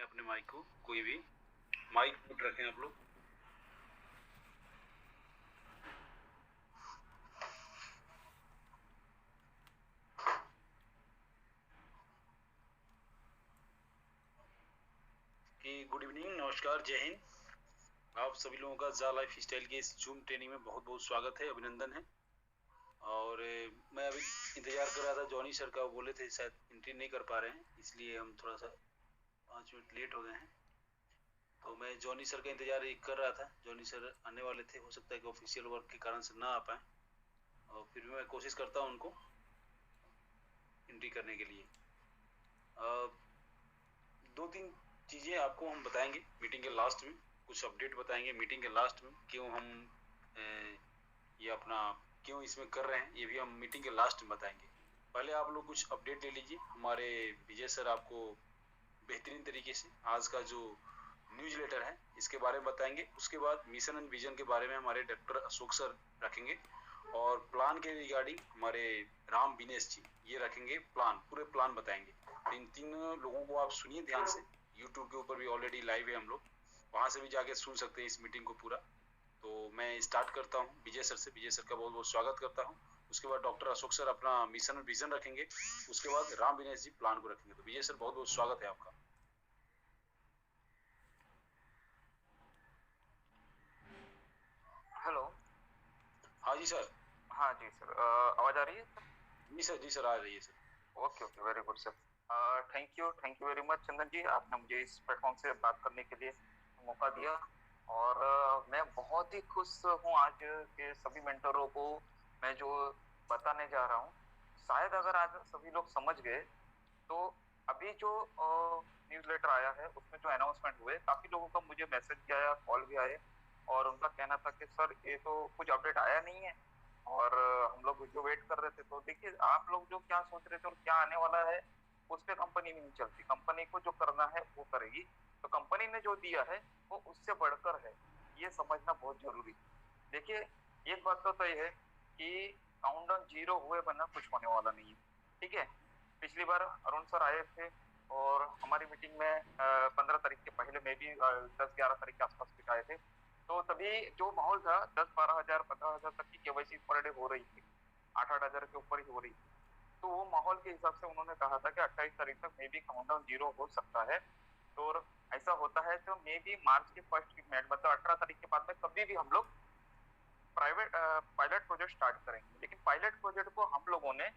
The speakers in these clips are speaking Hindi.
अपने माइक को, कोई भी माइक म्यूट रखें आप लोग। गुड इवनिंग, नमस्कार, जय हिंद। आप सभी लोगों का जा लाइफ स्टाइल के इस जूम ट्रेनिंग में बहुत बहुत स्वागत है, अभिनंदन है। और मैं अभी इंतजार कर रहा था जॉनी सर का, वो बोले थे शायद एंट्री नहीं कर पा रहे हैं, इसलिए हम थोड़ा सा 5 मिनट लेट हो गए हैं। तो मैं जॉनी सर का इंतजार कर रहा था। जॉनी सर आने वाले थे, हो सकता है कि ऑफिशियल वर्क के कारण से ना आ पाए, और फिर भी मैं कोशिश करता हूँ उनको एंट्री करने के लिए। 2-3 चीज़ें आपको हम बताएंगे मीटिंग के लास्ट में, कुछ अपडेट बताएंगे मीटिंग के लास्ट में, क्यों हम ये अपना क्यों इसमें कर रहे हैं, ये भी हम मीटिंग के लास्ट में बताएंगे। पहले आप लोग कुछ अपडेट ले लीजिए। हमारे विजय सर आपको बेहतरीन तरीके से आज का जो न्यूज़ लेटर है इसके बारे में बताएंगे। उसके बाद मिशन एंड विजन के बारे में हमारे डॉक्टर अशोक सर रखेंगे, और प्लान के रिगार्डिंग हमारे राम विनेश जी ये रखेंगे, प्लान पूरे प्लान बताएंगे। इन तीनों लोगों को आप सुनिए ध्यान से। यूट्यूब के ऊपर भी ऑलरेडी लाइव है हम लोग, वहाँ से भी जाके सुन सकते हैं इस मीटिंग को पूरा। तो मैं स्टार्ट करता हूँ विजय सर से। विजय सर का बहुत बहुत स्वागत करता हूँ। उसके बाद डॉक्टर अशोक सर अपना मिशन और विजन रखेंगे, उसके बाद राम विनेश जी प्लान को रखेंगे। तो विजय सर बहुत बहुत स्वागत है आपका। हेलो। हाँ जी सर। हाँ जी सर, आवाज आ रही है सर? जी सर आ रही है sir. Okay okay, very good sir. Thank you very much Chandan ji, आपने मुझे इस प्लेटफॉर्म से बात करने के लिए मौका दिया। और मैं बहुत ही खुश हूँ आज के सभी मेंटरों को मैं जो बताने जा रहा हूँ। शायद अगर आज सभी लोग समझ गए तो अभी जो न्यूज़लेटर आया है उसमें जो अनाउंसमेंट हुए, काफी लोगों का मुझे मैसेज भी आया, कॉल भी आए, और उनका कहना था कि सर ये तो कुछ अपडेट आया नहीं है, और हम लोग जो वेट कर रहे थे। तो देखिए, आप लोग जो क्या सोच रहे थे और क्या आने वाला है उस पर कंपनी नहीं चलती। कंपनी को जो करना है वो करेगी। तो कंपनी ने जो दिया है वो उससे बढ़कर है, ये समझना बहुत जरूरी है। देखिए, एक बात तो तय है कि काउंटडाउन 0 हुए बिना कुछ होने वाला नहीं है, ठीक है। पिछली बार अरुण सर आए थे और हमारी मीटिंग में 15 तारीख के पहले में भी 10-11 तारीख के आसपास कुछ आए थे। तो तभी जो माहौल था 10-12 हजार 15 हजार तक की केवाईसी पर डे हो रही थी, 8-8 हजार के ऊपर ही हो रही थी। तो वो माहौल के हिसाब से उन्होंने कहा था कि 28 तारीख तक मे बी काउंटडाउन 0 हो सकता है। तो ऐसा होता है तो मे बी मार्च के फर्स्ट वीक में, मतलब 18 तारीख के बाद में कभी भी हम लोग प्राइवेट पायलट प्रोजेक्ट स्टार्ट करेंगे। लेकिन पायलट प्रोजेक्ट को हम लोगों ने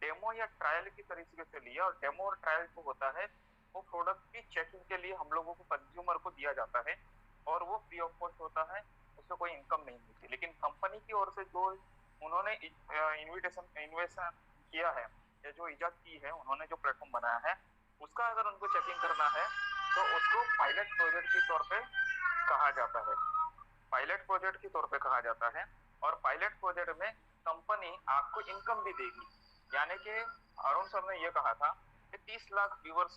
डेमो या ट्रायल की तरीके से लिया, और डेमो और ट्रायल जो होता है वो प्रोडक्ट की चेकिंग के लिए हम लोगों को कंज्यूमर को दिया जाता है, और वो फ्री ऑफ कॉस्ट होता है, उससे कोई इनकम नहीं मिलती। लेकिन कंपनी की ओर से जो उन्होंने इन्वेस्टमेंट किया है या जो इजाद की है, उन्होंने जो प्लेटफॉर्म बनाया है, उसका अगर उनको चेकिंग करना है तो उसको पायलट प्रोजेक्ट के तौर पे कहा जाता है, पायलट प्रोजेक्ट के तौर पे कहा जाता है। और पायलट प्रोजेक्ट में कंपनी आपको इनकम भी देगी। यानी कि अरुण सर ने यह कहा था कि 30 लाख व्यूवर्स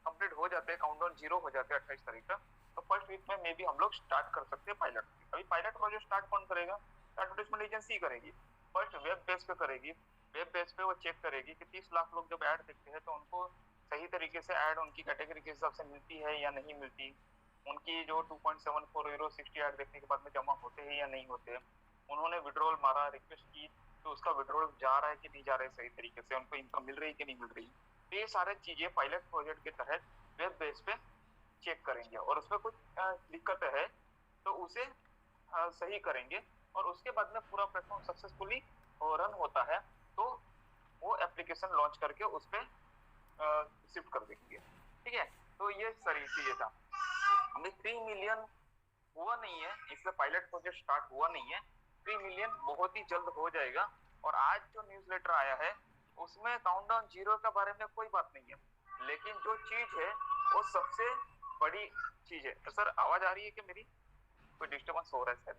कंप्लीट हो जाते हैं, काउंटडाउन 0 हो जाते हैं 28 तारीख तक, तो फर्स्ट वीक में मे बी हम लोग स्टार्ट कर सकते हैं पायलट। अभी पायलट प्रोजेक्ट स्टार्ट कौन करेगा? एडवर्टाइजमेंट एजेंसी करेगी। फर्स्ट वेब बेस पे करेगी। वेब बेस पे वो चेक करेगी कि 30 लाख लोग जब ऐड देखते हैं तो उनको सही तरीके से ऐड उनकी कैटेगरी के हिसाब से मिलती है या नहीं मिलती, उनकी जो 2.74 यूरो 60 ऐड देखने के बाद में जमा होते हैं या नहीं होते, उन्होंने विड्रॉल मारा, रिक्वेस्ट की, तो उसका विड्रॉल जा रहा है कि नहीं जा रहा है सही तरीके से, उनको इनकम मिल रही है कि नहीं मिल रही। तो ये सारे चीजें पायलट प्रोजेक्ट के तहत वेब बेस पे चेक करेंगे, और उसमें कुछ दिक्कत है तो उसे सही करेंगे, और उसके बाद में पूरा प्लेटफॉर्म सक्सेसफुली रन होता है तो वो एप्लीकेशन लॉन्च करके उस पर शिफ्ट कर देंगे, ठीक है। तो ये सारी चीजें था। अभी 3 मिलियन हुआ नहीं है, इसलिए पायलट प्रोजेक्ट स्टार्ट हुआ नहीं है। 3 मिलियन बहुत ही जल्द हो जाएगा। और आज जो न्यूज़लेटर आया है उसमें काउंटडाउन 0 के बारे में कोई बात नहीं है, लेकिन जो चीज है वो सबसे बड़ी चीज है। तो सर आवाज आ रही है कि मेरी? कोई डिस्टर्बेंस हो रहा है शायद?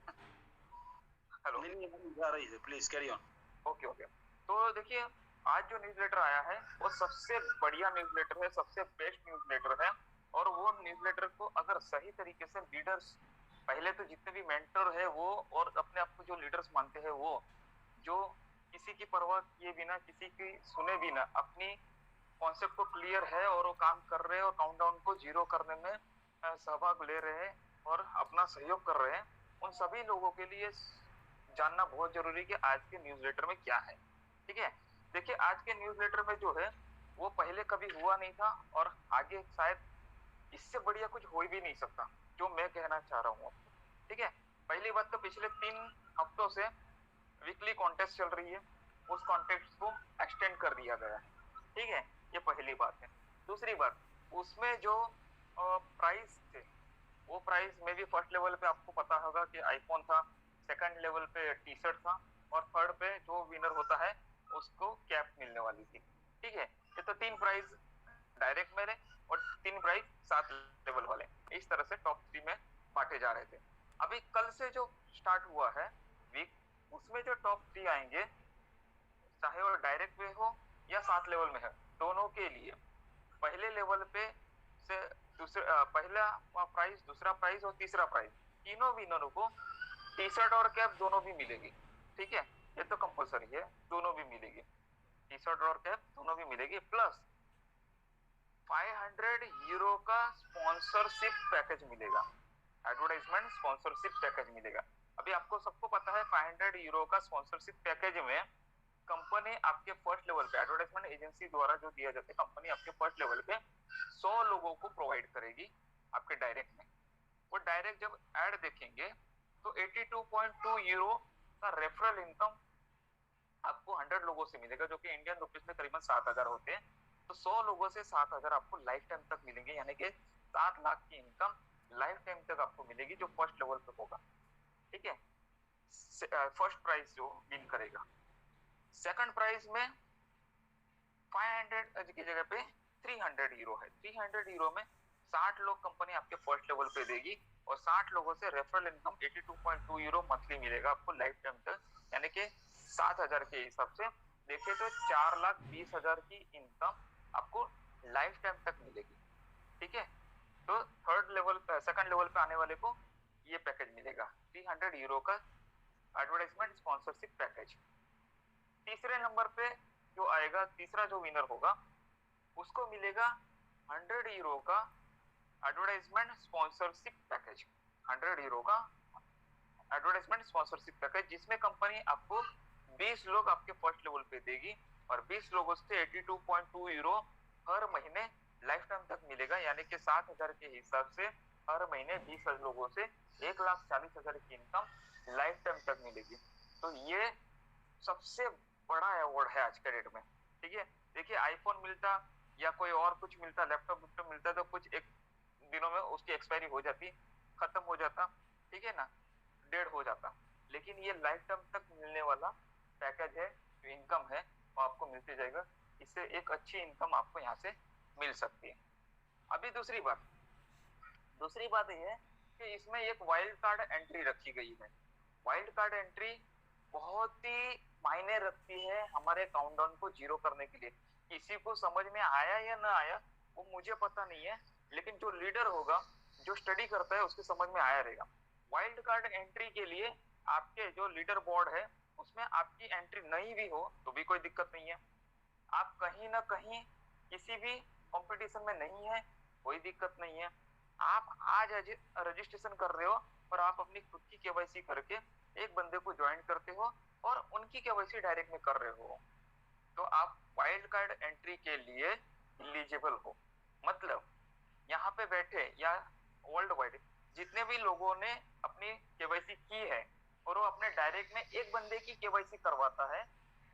हेलो। नहीं आ रही है, please carry on. Okay okay. तो देखिए, आज जो न्यूज़लेटर आया है वो सबसे बढ़िया न्यूज़लेटर है, सबसे बेस्ट न्यूज़लेटर है। और वो न्यूज़लेटर को अगर सही तरीके से लीडर्स, पहले तो जितने भी मेंटर है वो, और अपने आप को जो लीडर्स मानते हैं वो, जो किसी की परवाह किए बिना, किसी की सुने बिना अपनी कॉन्सेप्ट को क्लियर है और वो काम कर रहे हैं और काउंटडाउन को जीरो करने में सहभाग ले रहे हैं और अपना सहयोग कर रहे हैं, उन सभी लोगों के लिए जानना बहुत जरूरी है कि आज के न्यूज़लेटर में क्या है। ठीक है, देखिए आज के न्यूज़लेटर में जो है वो पहले कभी हुआ नहीं था और आगे शायद इससे बढ़िया कुछ हो भी नहीं सकता, जो मैं कहना चाह रहा हूँ। ठीक है, पहली बात तो पिछले 3 हफ्तों से वीकली कॉन्टेस्ट चल रही है, उस कॉन्टेस्ट को एक्सटेंड कर दिया गया है। ठीक है, ये पहली बात है। दूसरी बात, उसमें जो प्राइस थे वो प्राइस में भी फर्स्ट लेवल पे आपको पता होगा कि आईफोन था, सेकंड लेवल पे टी शर्ट था और थर्ड पे जो विनर होता है उसको कैप मिलने वाली थी। ठीक है, ये तो 3 प्राइज डायरेक्ट मेरे और 3 प्राइज 7 लेवल वाले, इस तरह से टॉप 3 में बांटे जा रहे थे। अभी कल से जो स्टार्ट हुआ है वीक, उसमें जो टॉप 3 आएंगे, चाहे वो डायरेक्ट पे हो या 7 लेवल में है, दोनों के लिए पहले लेवल पे से पहला प्राइज, दूसरा प्राइज और तीसरा प्राइज, तीनों विनरों को टी शर्ट और कैप दोनों भी मिलेगी। ठीक है, ये तो कंपलसरी है, दोनों भी मिलेगी, टी शर्ट और कैप दोनों भी मिलेगी, प्लस 500 यूरो का स्पॉन्सरशिप पैकेज मिलेगा, एडवर्टाइजमेंट स्पॉन्सरशिप पैकेज मिलेगा। अभी आपको सबको पता है 500 यूरो का स्पॉन्सरशिप पैकेज में कंपनी आपके फर्स्ट लेवल पे एडवर्टाइजमेंट एजेंसी द्वारा जो दिया जाता है, कंपनी आपके फर्स्ट लेवल पे 100 लोगों को प्रोवाइड करेगी आपके डायरेक्ट में। वो डायरेक्ट जब ऐड देखेंगे तो 82.2 यूरो का रेफरल इनकम आपको 100 लोगों से मिलेगा, जो कि इंडियन रुपीस में करीबन 7,000 होते हैं। तो 100 लोगों से 7,000 आपको लाइफ टाइम तक मिलेंगे, यानी कि 7 लाख की इनकम लाइफ टाइम तक आपको मिलेगी, जो फर्स्ट लेवल पे होगा। ठीक है, फर्स्ट प्राइज जो विन करेगा। सेकंड प्राइज में 500 की जगह पे 300 यूरो है। 300 यूरो में 60 लोग कंपनी आपके फर्स्ट लेवल पे देगी और 60 लोगों से रेफरल इनकम 82.2 यूरो मंथली मिलेगा आपको लाइफ टाइम तक, यानी कि 7,000 के हिसाब से देखे तो 4,20,000 की इनकम आपको लाइफ टाइम तक मिलेगी। ठीक है, तो थर्ड लेवल पे, सेकंड लेवल पे आने वाले को ये पैकेज मिलेगा, 300 यूरो का एडवर्टाइजमेंट स्पॉन्सरशिप पैकेज। तीसरे नंबर पे जो आएगा, तीसरा जो विनर होगा, उसको मिलेगा 100 यूरो का एडवर्टाइजमेंट स्पॉन्सरशिप पैकेज, 100 यूरो का एडवर्टाइजमेंट स्पॉन्सरशिप पैकेज, जिसमें कंपनी आपको 20 लोग आपके फर्स्ट लेवल पे देगी और 20 लोगों से 82.2 यूरो हर महीने लाइफ टाइम तक मिलेगा, यानी कि 7,000 के हिसाब से हर महीने 20 लोगों से 1,40,000 की इनकम लाइफ टाइम तक मिलेगी। तो ये सबसे बड़ा अवार्ड है आज के डेट में। ठीक है, देखिए आईफोन मिलता या कोई और कुछ मिलता, लैपटॉप मिलता तो कुछ एक दिनों में उसकी एक्सपायरी हो जाती, खत्म हो जाता, ठीक है ना, डेड हो जाता। लेकिन ये लाइफ टाइम तक मिलने वाला पैकेज है, जो इनकम है वो आपको मिलती जाएगा, इससे एक अच्छी इनकम आपको यहाँ से मिल सकती है। अभी दूसरी बात ये है कि इसमें एक वाइल्ड कार्ड एंट्री रखी गई है। वाइल्ड कार्ड एंट्री बहुत ही मायने रखती है हमारे काउंटडाउन को जीरो करने के लिए। किसी को समझ में आया या ना आया वो मुझे पता नहीं है, लेकिन जो लीडर होगा, जो स्टडी करता है, उसके समझ में आया रहेगा। वाइल्ड कार्ड एंट्री के लिए आपके जो लीडर बोर्ड है उसमें आपकी एंट्री नहीं भी हो तो भी कोई दिक्कत नहीं है। आप कहीं ना कहीं किसी भी कंपटीशन में नहीं है, कोई दिक्कत नहीं है। आप आज रजिस्ट्रेशन कर रहे हो और आप अपनी खुद की केवाईसी करके एक बंदे को ज्वाइन करते हो और उनकी केवाईसी डायरेक्ट में कर रहे हो, तो आप वाइल्ड कार्ड एंट्री के लिए एलिजिबल हो। मतलब यहाँ पे बैठे या वर्ल्ड वाइड जितने भी लोगों ने अपनी केवाईसी की है और वो अपने डायरेक्ट में एक बंदे की केवाईसी करवाता है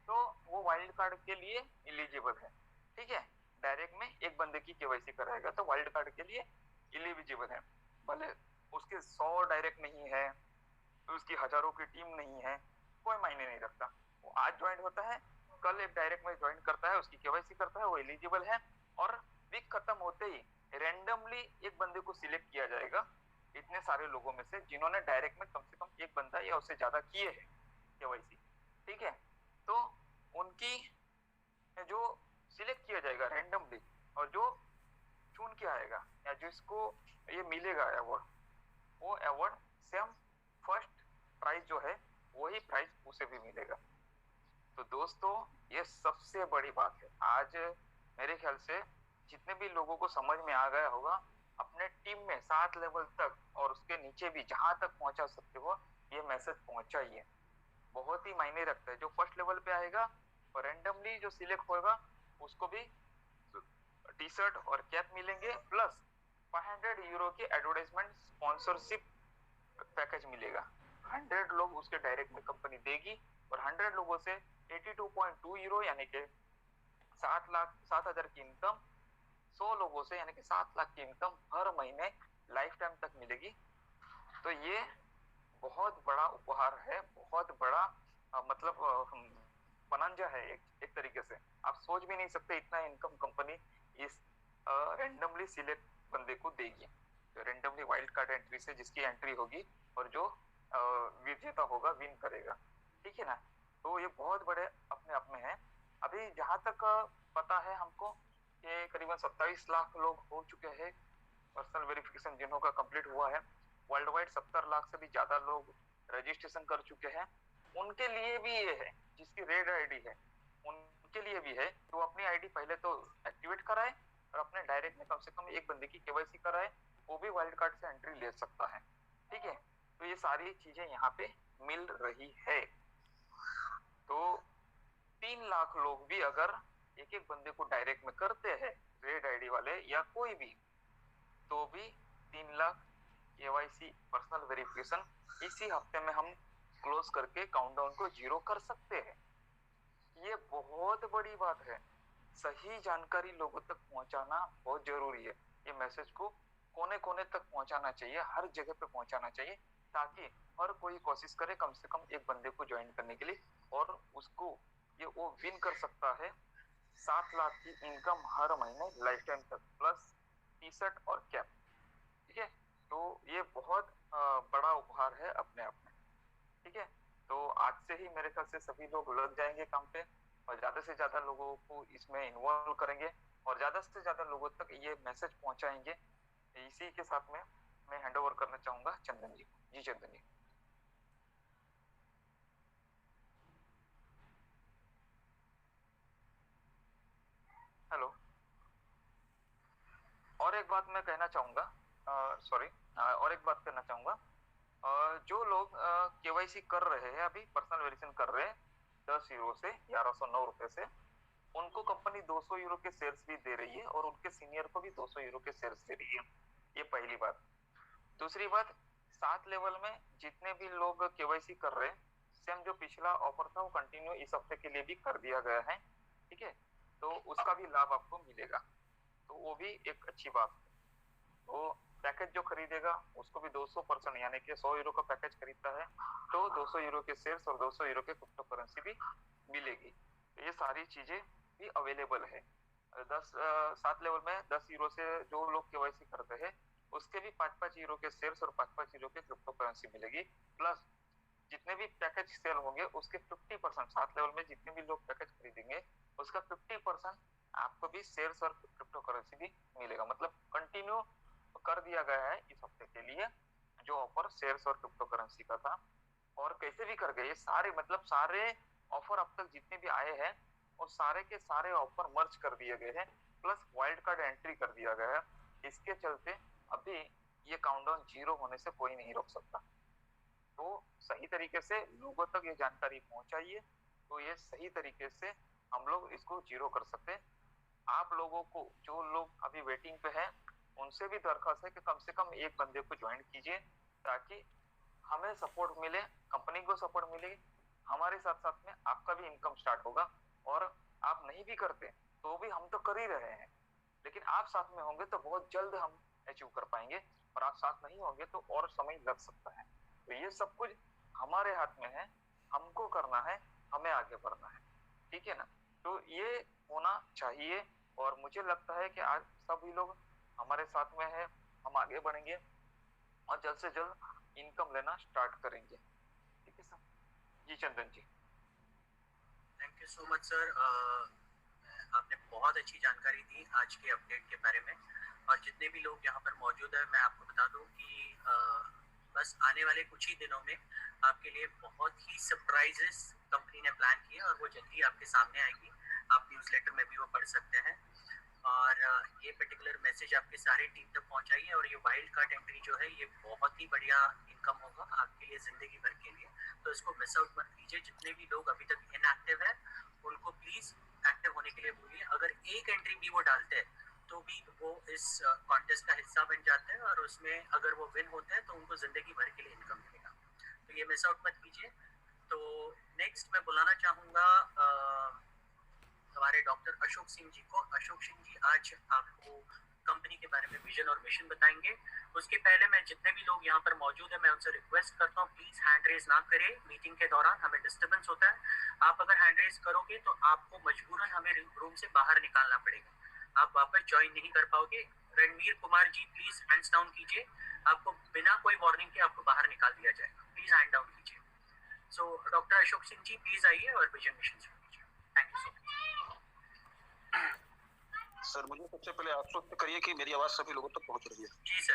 तो वो वाइल्ड कार्ड के लिए एलिजिबल है। ठीक है, डायरेक्ट में एक बंदे की केवाईसी कराएगा तो वाइल्ड कार्ड के लिए एलिजिबल है। भले उसके 100 डायरेक्ट नहीं है, उसकी हजारों की टीम नहीं है, कोई मायने नहीं रखता। वो आज ज्वाइन होता है, कल एक डायरेक्ट में ज्वाइन करता है, उसकी केवाईसी करता है, वो एलिजिबल है। और वीक खत्म होते ही रैंडमली एक बंदे को सिलेक्ट किया जाएगा इतने सारे लोगों में से जिन्होंने डायरेक्ट में कम से कम एक बंदा या उससे ज्यादा किए हैं केवाईसी। ठीक है, तो उनकी जो सिलेक्ट किया जाएगा रैंडमली और जो चुन के आएगा या जिसको ये मिलेगा अवार्ड, वो अवार्ड सेम फर्स्ट प्राइज जो है वही प्राइज उसे भी मिलेगा। तो दोस्तों ये सबसे बड़ी बात है। आज मेरे ख्याल से जितने भी लोगों को समझ में आ गया होगा, अपने टीम में 7 लेवल तक और उसके नीचे भी जहां तक पहुंचा सकते हो ये मैसेज पहुंचाइए। बहुत ही मायने रखता है। जो फर्स्ट लेवल पे आएगा और रेंडमली जो सिलेक्ट होगा उसको भी टी शर्ट और कैप मिलेंगे, प्लस 500 यूरो की एडवर्टाइजमेंट स्पॉन्सरशिप पैकेज मिलेगा। 100 लोग उसके डायरेक्ट में कंपनी देगी और 100 लोगों से 82.2 यूरो यानी कि 7,07,000 की इनकम, 100 लोगों से यानी कि 7 लाख की इनकम हर महीने लाइफ टाइम तक मिलेगी। तो ये बहुत बड़ा उपहार है, बहुत बड़ा पनंजा है एक तरीके से। आप सोच भी नहीं सकते इतना इनकम कंपनी इस रेंडमली सिलेक्ट बंदे को देगी। तो रेंडमली वाइल्ड कार्ड एंट्री से जिसकी एंट्री होगी और जो विजेता होगा विन करेगा, ठीक है ना। तो ये बहुत बड़े अपने आप में है। अभी जहां तक पता है हमको ये करीबन 27 लाख लोग हो चुके हैं पर्सनल वेरिफिकेशन जिन्हों का कंप्लीट हुआ है। वर्ल्ड वाइड 70 लाख से भी ज्यादा लोग रजिस्ट्रेशन कर चुके हैं। उनके लिए भी ये है, जिसकी रेड आईडी है उनके लिए भी है, तो अपनी आईडी पहले तो एक्टिवेट कराए और अपने डायरेक्ट में कम से कम एक बंदे की केवाईसी कराए, वो भी वाइल्ड कार्ड से एंट्री ले सकता है, ठीक है। तो ये सारी चीजें यहाँ पे मिल रही है। तो 3 लाख लोग भी अगर एक एक बंदे को डायरेक्ट में करते हैं, रेड आईडी वाले या कोई भी, तो भी 3 लाख केवाईसी पर्सनल वेरिफिकेशन इसी हफ्ते में हम क्लोज करके काउंटडाउन को 0 कर सकते हैं। ये बहुत बड़ी बात है। सही जानकारी लोगों तक पहुंचाना बहुत जरूरी है। ये मैसेज को कोने कोने तक पहुंचाना चाहिए, हर जगह पे पहुंचाना चाहिए, ताकि हर कोई कोशिश करे कम से कम एक बंदे को ज्वाइन करने के लिए, और उसको ये वो विन कर सकता है 7 लाख की इनकम हर महीने लाइफ टाइम तक, प्लस टी शर्ट और कैप, ठीक है। तो ये बहुत बड़ा उपहार है अपने आप में, ठीक है। तो आज से ही मेरे ख्याल से सभी लोग लग जाएंगे काम पे और ज्यादा से ज्यादा लोगों को इसमें इन्वॉल्व करेंगे और ज्यादा से ज्यादा लोगों तक ये मैसेज पहुंचाएंगे। इसी के साथ में मैं हैंड ओवर करना चाहूंगा चंदन जी को। जी चंदन जी। हेलो। और एक बात मैं कहना चाहूंगा, और एक बात करना चाहूंगा, जो लोग केवाईसी कर रहे हैं, अभी पर्सनल वेरिफिकेशन कर रहे हैं 10 यूरो से 1109 रुपए से, उनको कंपनी 200 यूरो के शेयर्स भी दे रही है और उनके सीनियर को भी 200 यूरो के शेयर्स दे रही है। ये पहली बात। दूसरी बात, 7 लेवल में जितने भी लोग केवाईसी कर रहे हैं, सेम जो पिछला ऑफर था वो कंटिन्यू इस हफ्ते के लिए भी कर दिया गया है, ठीक है। तो उसका भी लाभ आपको मिलेगा, तो वो भी एक अच्छी बात है। तो पैकेज जो खरीदेगा उसको भी 200% यानी कि 100 यूरो का पैकेज खरीदता है तो 200 यूरो के शेयर्स और 200 यूरो के क्रिप्टो करेंसी भी मिलेगी। तो ये सारी चीजें भी अवेलेबल है। 7 लेवल में 10 यूरो से जो लोग केवाईसी करते हैं उसके भी 5-5 यूरो के शेयर्स और 5-5 यूरो के क्रिप्टो करेंसी मिलेगी, प्लस जितने भी पैकेज सेल होंगे उसके 50%, 7 लेवल में जितने भी लोग पैकेज खरीदेंगे उसका 50% आपको भी शेयर्स और क्रिप्टो करेंसी भी मिलेगा। मतलब कंटिन्यू कर दिया गया है इस हफ्ते के लिए जो ऑफर शेयर्स और क्रिप्टो करेंसी का था। और कैसे भी कर गए सारे, मतलब सारे ऑफर अब तक जितने भी आए हैं और सारे के सारे ऑफर मर्ज कर दिए गए हैं, प्लस वाइल्ड कार्ड एंट्री कर दिया गया है। इसके चलते अभी ये काउंटडाउन 0 होने से कोई नहीं रोक सकता। तो सही तरीके से लोगों तक ये जानकारी पहुंचाइए, तो ये सही तरीके से हम लोग इसको 0 कर सकते हैं। आप लोगों को, जो लोग अभी वेटिंग पे हैं, उनसे भी दरखास्त है कि कम से कम एक बंदे को ज्वाइन कीजिए, ताकि हमें सपोर्ट मिले, कंपनी को सपोर्ट मिले, हमारे साथ साथ में आपका भी इनकम स्टार्ट होगा। और आप नहीं भी करते तो भी हम तो कर ही रहे हैं, लेकिन आप साथ में होंगे तो बहुत जल्द हम अचीव कर पाएंगे, और आप साथ नहीं होंगे तो और समय लग सकता है। तो ये सब कुछ हमारे हाथ में है, हमको करना है, हमें आगे बढ़ना है, ठीक है ना। तो ये होना चाहिए और मुझे लगता है कि आज सभी लोग हमारे साथ में है, हम आगे बढ़ेंगे और जल्द से जल्द इनकम लेना स्टार्ट करेंगे, ठीक है सर। जी Chandan ji. Thank you so much sir. आपने बहुत अच्छी जानकारी दी आज के अपडेट के बारे में, और जितने भी लोग यहाँ पर मौजूद हैं मैं आपको बता दूं कि बस आने वाले कुछ ही दिनों में आपके लिए बहुत ही सरप्राइजेस कंपनी ने प्लान किए और वो जल्दी आपके सामने आएगी। आप न्यूज़लेटर में भी वो पढ़ सकते हैं। ये पर्टिकुलर मैसेज आपके सारे टीम तक पहुंचाइए और ये वाइल्ड कार्ड एंट्री जो है ये बहुत ही बढ़िया इनकम होगा आपके लिए जिंदगी भर के लिए, तो इसको मिस आउट मत कीजिए। जितने भी लोग अभी तक इनएक्टिव है उनको प्लीज एक्टिव होने के लिए बोलिए। अगर एक एंट्री भी वो डालते हैं तो भी वो इस कॉन्टेस्ट का हिस्सा बन जाते हैं और उसमें अगर वो विन होते हैं तो उनको जिंदगी भर के लिए इनकम मिलेगा, तो ये मिस आउट मत कीजिए। तो नेक्स्ट मैं बुलाना चाहूँगा हमारे डॉक्टर अशोक सिंह जी को। अशोक सिंह जी आज आपको कंपनी के बारे में विजन और मिशन बताएंगे। उसके पहले मैं जितने भी लोग यहाँ पर मौजूद है मैं उनसे रिक्वेस्ट करता हूँ प्लीज हैंड रेज ना करें, मीटिंग के दौरान हमें डिस्टर्बेंस होता है। आप अगर हैंड रेज करोगे तो आपको मजबूरन हमें रूम से बाहर निकालना पड़ेगा, आप वापस ज्वाइन नहीं कर पाओगे। Ranveer Kumar ji please hands down कीजिए, आपको बिना कोई वार्निंग के आपको बाहर निकाल दिया जाएगा, प्लीज हैंड डाउन कीजिए। So doctor Ashok Singh ji please आइए और विजन मिशन शुरू कीजिए। Thank you so much. Sir मुझे सबसे पहले आश्वस्त करिए कि मेरी आवाज सभी लोगों तक पहुंच रही है। जी सर।